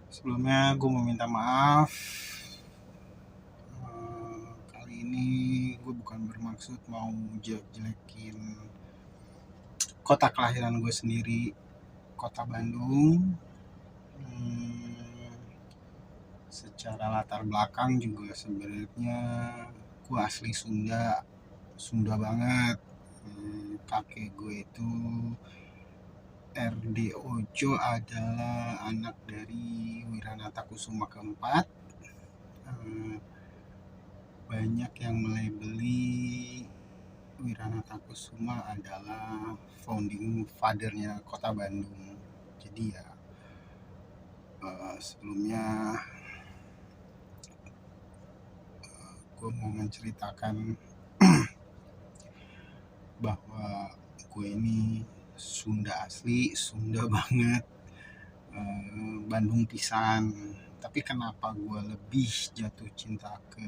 Sebelumnya gue mau minta maaf. Kali ini gue bukan bermaksud mau jelek-jelekin kota kelahiran gue sendiri, kota Bandung. Secara latar belakang juga sebenarnya gue asli Sunda, Sunda banget. Kakek gue itu RD Ojo adalah anak dari Wiranata Kusuma keempat. Banyak yang melabeli Wiranata Kusuma adalah founding father-nya kota Bandung. Jadi ya sebelumnya gue mau menceritakan bahwa gue ini Sunda asli, Sunda banget, Bandung pisan. Tapi kenapa gue lebih jatuh cinta ke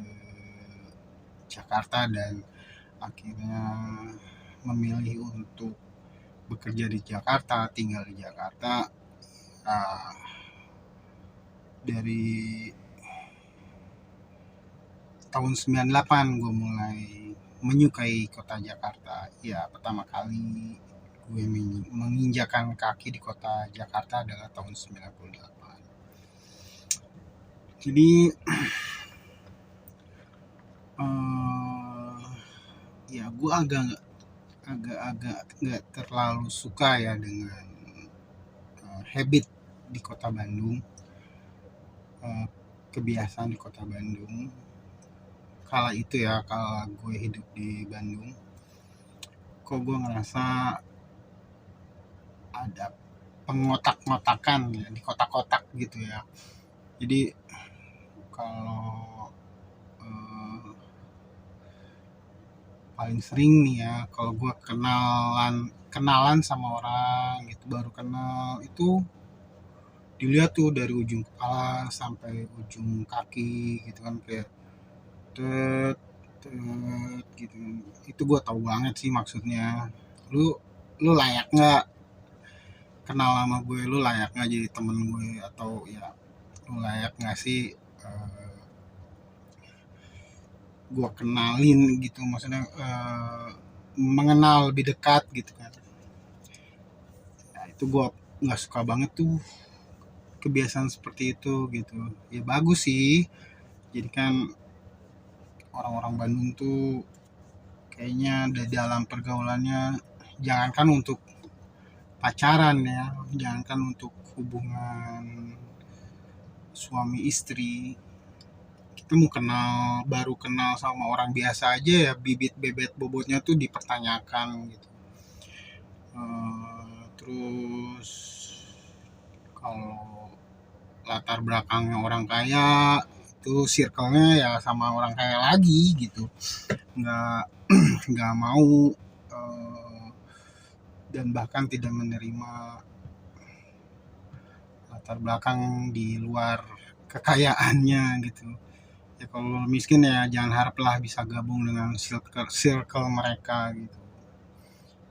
Jakarta dan akhirnya memilih untuk bekerja di Jakarta, tinggal di Jakarta. Dari tahun 98 gue mulai menyukai kota Jakarta. Ya, pertama kali gue menginjakan kaki di kota Jakarta adalah tahun 98. Jadi ya gue agak nggak terlalu suka ya dengan habit di kota Bandung, kebiasaan di kota Bandung. Kala itu ya, kala gue hidup di Bandung, kok gue ngerasa ada pengotak-ngotakan ya, di kotak-kotak gitu ya. Jadi kalau paling sering nih ya, kalau gue kenalan sama orang gitu, baru kenal itu dilihat tuh dari ujung kepala sampai ujung kaki gitu kan, kayak tet gitu. Itu gue tahu banget sih maksudnya. Lu layak nggak kenal sama gue, lu layak nggak jadi temen gue, atau ya lu layak nggak sih gue kenalin gitu, maksudnya mengenal lebih dekat gitu kan. Nah, itu gue nggak suka banget tuh kebiasaan seperti itu gitu. Ya bagus sih, jadi kan orang-orang Bandung tuh kayaknya dalam pergaulannya, jangankan untuk pacaran ya, jangankan untuk hubungan suami istri, kita mau baru kenal sama orang biasa aja ya, bibit bebet bobotnya tuh dipertanyakan gitu. Terus kalau latar belakangnya orang kaya, itu circle-nya ya sama orang kaya lagi gitu, nggak mau dan bahkan tidak menerima latar belakang di luar kekayaannya gitu. Ya kalau miskin ya jangan haraplah bisa gabung dengan circle mereka gitu.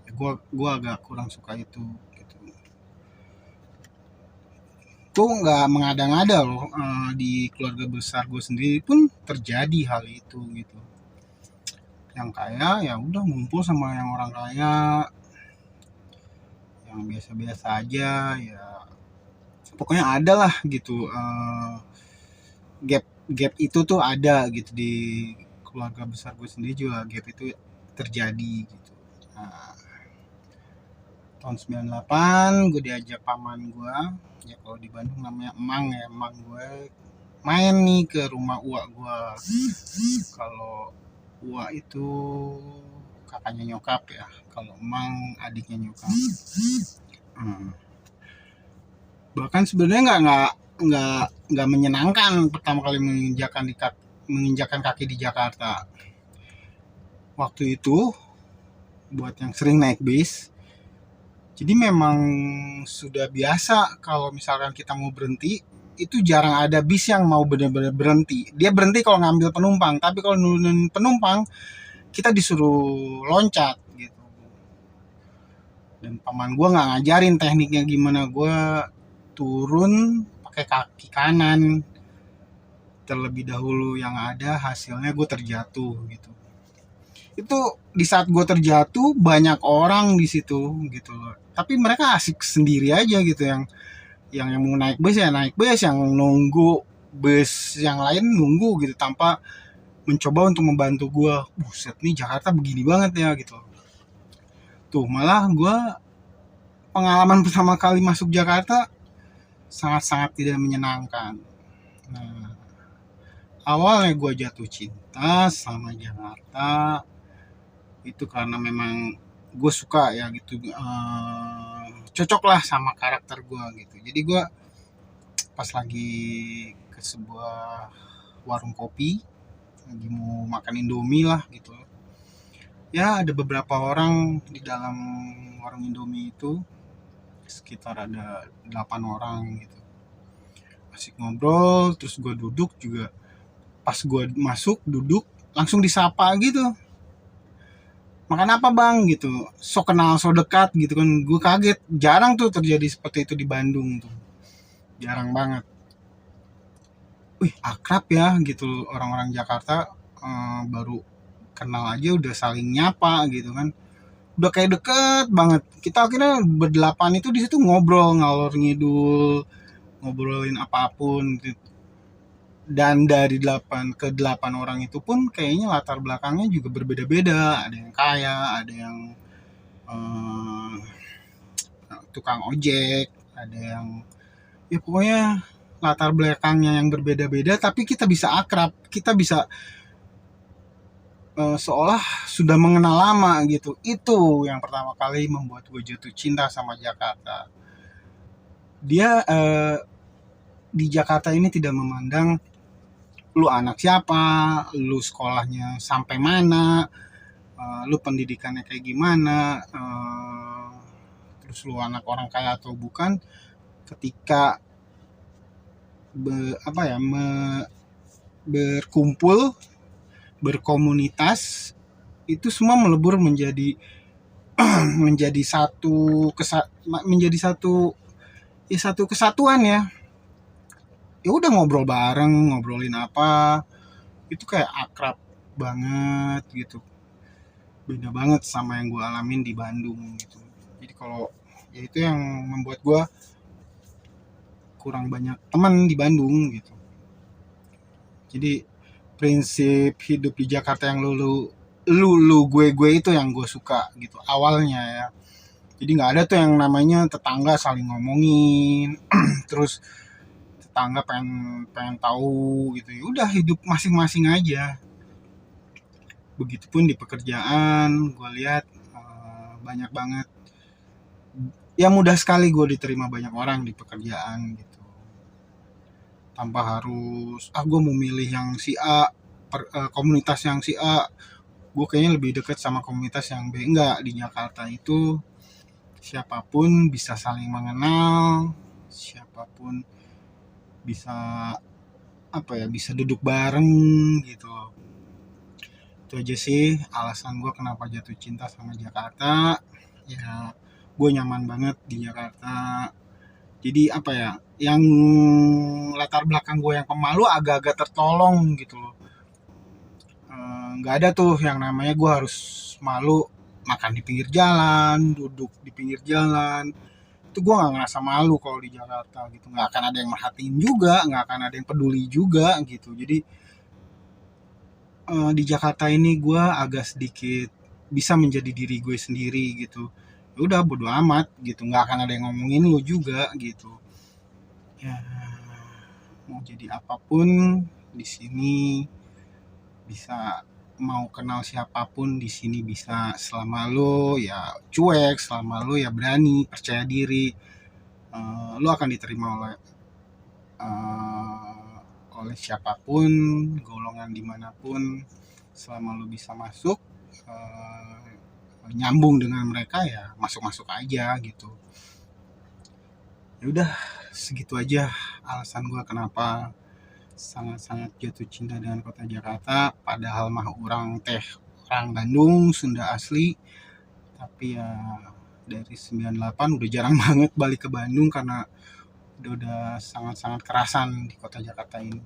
Ya, gue agak kurang suka itu gitu. Gue nggak mengada-ngada loh, di keluarga besar gue sendiri pun terjadi hal itu gitu. Yang kaya ya udah ngumpul sama yang orang kaya, yang biasa-biasa aja ya, pokoknya ada lah gitu. Gap itu tuh ada gitu di keluarga besar gue sendiri juga, gap itu terjadi gitu. Nah, tahun 98 gue diajak paman gue, ya kalau di Bandung namanya emang ya, emang gue main nih ke rumah uak gue. Kalau uak itu kakaknya nyokap ya, kalau emang adiknya nyokap. Bahkan sebenarnya nggak menyenangkan pertama kali menginjakan kaki di Jakarta. Waktu itu buat yang sering naik bis, jadi memang sudah biasa kalau misalkan kita mau berhenti, itu jarang ada bis yang mau benar-benar berhenti. Dia berhenti kalau ngambil penumpang, tapi kalau nurunin penumpang kita disuruh loncat gitu. Dan paman gue nggak ngajarin tekniknya gimana, gue turun pakai kaki kanan terlebih dahulu, yang ada hasilnya gue terjatuh gitu. Itu di saat gue terjatuh banyak orang di situ gitu loh, tapi mereka asik sendiri aja gitu, yang mau naik bus ya naik bus, yang nunggu bus yang lain nunggu gitu tanpa mencoba untuk membantu gue. Buset nih Jakarta begini banget ya gitu. Tuh malah gue pengalaman pertama kali masuk Jakarta sangat-sangat tidak menyenangkan. Nah, awalnya gue jatuh cinta sama Jakarta itu karena memang gue suka ya gitu, cocok lah sama karakter gue gitu. Jadi gue pas lagi ke sebuah warung kopi, lagi mau makan Indomie lah gitu, ya ada beberapa orang di dalam warung Indomie itu, sekitar ada 8 orang gitu, asik ngobrol. Terus gue duduk juga, pas gue masuk duduk langsung disapa gitu, makan apa bang gitu, so kenal so dekat gitu kan. Gue kaget, jarang tuh terjadi seperti itu di Bandung tuh, jarang banget. Wih akrab ya gitu orang-orang Jakarta, baru kenal aja udah saling nyapa gitu kan, udah kayak deket banget. Kita akhirnya berdelapan itu di situ ngobrol ngalor ngidul, ngobrolin apapun gitu. Dan dari 8 ke 8 orang itu pun kayaknya latar belakangnya juga berbeda-beda. Ada yang kaya, ada yang eh, tukang ojek, ada yang ya pokoknya latar belakangnya yang berbeda-beda, tapi kita bisa akrab, kita bisa seolah sudah mengenal lama gitu. Itu yang pertama kali membuat gue jatuh cinta sama Jakarta. Dia di Jakarta ini tidak memandang lu anak siapa, lu sekolahnya sampai mana, lu pendidikannya kayak gimana, terus lu anak orang kaya atau bukan. Ketika berkumpul, berkomunitas, itu semua melebur menjadi menjadi satu satu kesatuan ya. Ya udah ngobrol bareng, ngobrolin apa, itu kayak akrab banget gitu. Beda banget sama yang gue alamin di Bandung gitu. Jadi kalau ya itu yang membuat gue kurang banyak teman di Bandung gitu. Jadi prinsip hidup di Jakarta yang lu gue itu yang gue suka gitu awalnya ya. Jadi nggak ada tuh yang namanya tetangga saling ngomongin terus tetangga pengen pengen tahu gitu. Ya udah hidup masing-masing aja. Begitupun di pekerjaan, gue lihat banyak banget. Ya mudah sekali gue diterima banyak orang di pekerjaan gitu. Tanpa harus gue mau milih yang si A, komunitas yang si A, gue kayaknya lebih dekat sama komunitas yang B. Enggak, di Jakarta itu siapapun bisa saling mengenal, siapapun bisa bisa duduk bareng gitu. Itu aja sih alasan gue kenapa jatuh cinta sama Jakarta. Ya gue nyaman banget di Jakarta. Jadi yang latar belakang gue yang pemalu agak-agak tertolong gitu loh. Nggak ada tuh yang namanya gue harus malu makan di pinggir jalan, duduk di pinggir jalan. Itu gue nggak ngerasa malu kalau di Jakarta gitu. Nggak akan ada yang merhatiin juga, nggak akan ada yang peduli juga gitu. Jadi di Jakarta ini gue agak sedikit bisa menjadi diri gue sendiri gitu. Ya udah bodo amat gitu, nggak akan ada yang ngomongin lu juga gitu. Ya mau jadi apapun di sini bisa, mau kenal siapapun di sini bisa, selama lo ya cuek, selama lo ya berani, percaya diri, lo akan diterima oleh siapapun, golongan dimanapun, selama lo bisa masuk, nyambung dengan mereka, ya masuk-masuk aja gitu. Ya udah segitu aja alasan gue kenapa sangat-sangat jatuh cinta dengan kota Jakarta. Padahal mah orang Bandung, Sunda asli, tapi ya dari 98 udah jarang banget balik ke Bandung karena udah sangat-sangat kerasan di kota Jakarta ini.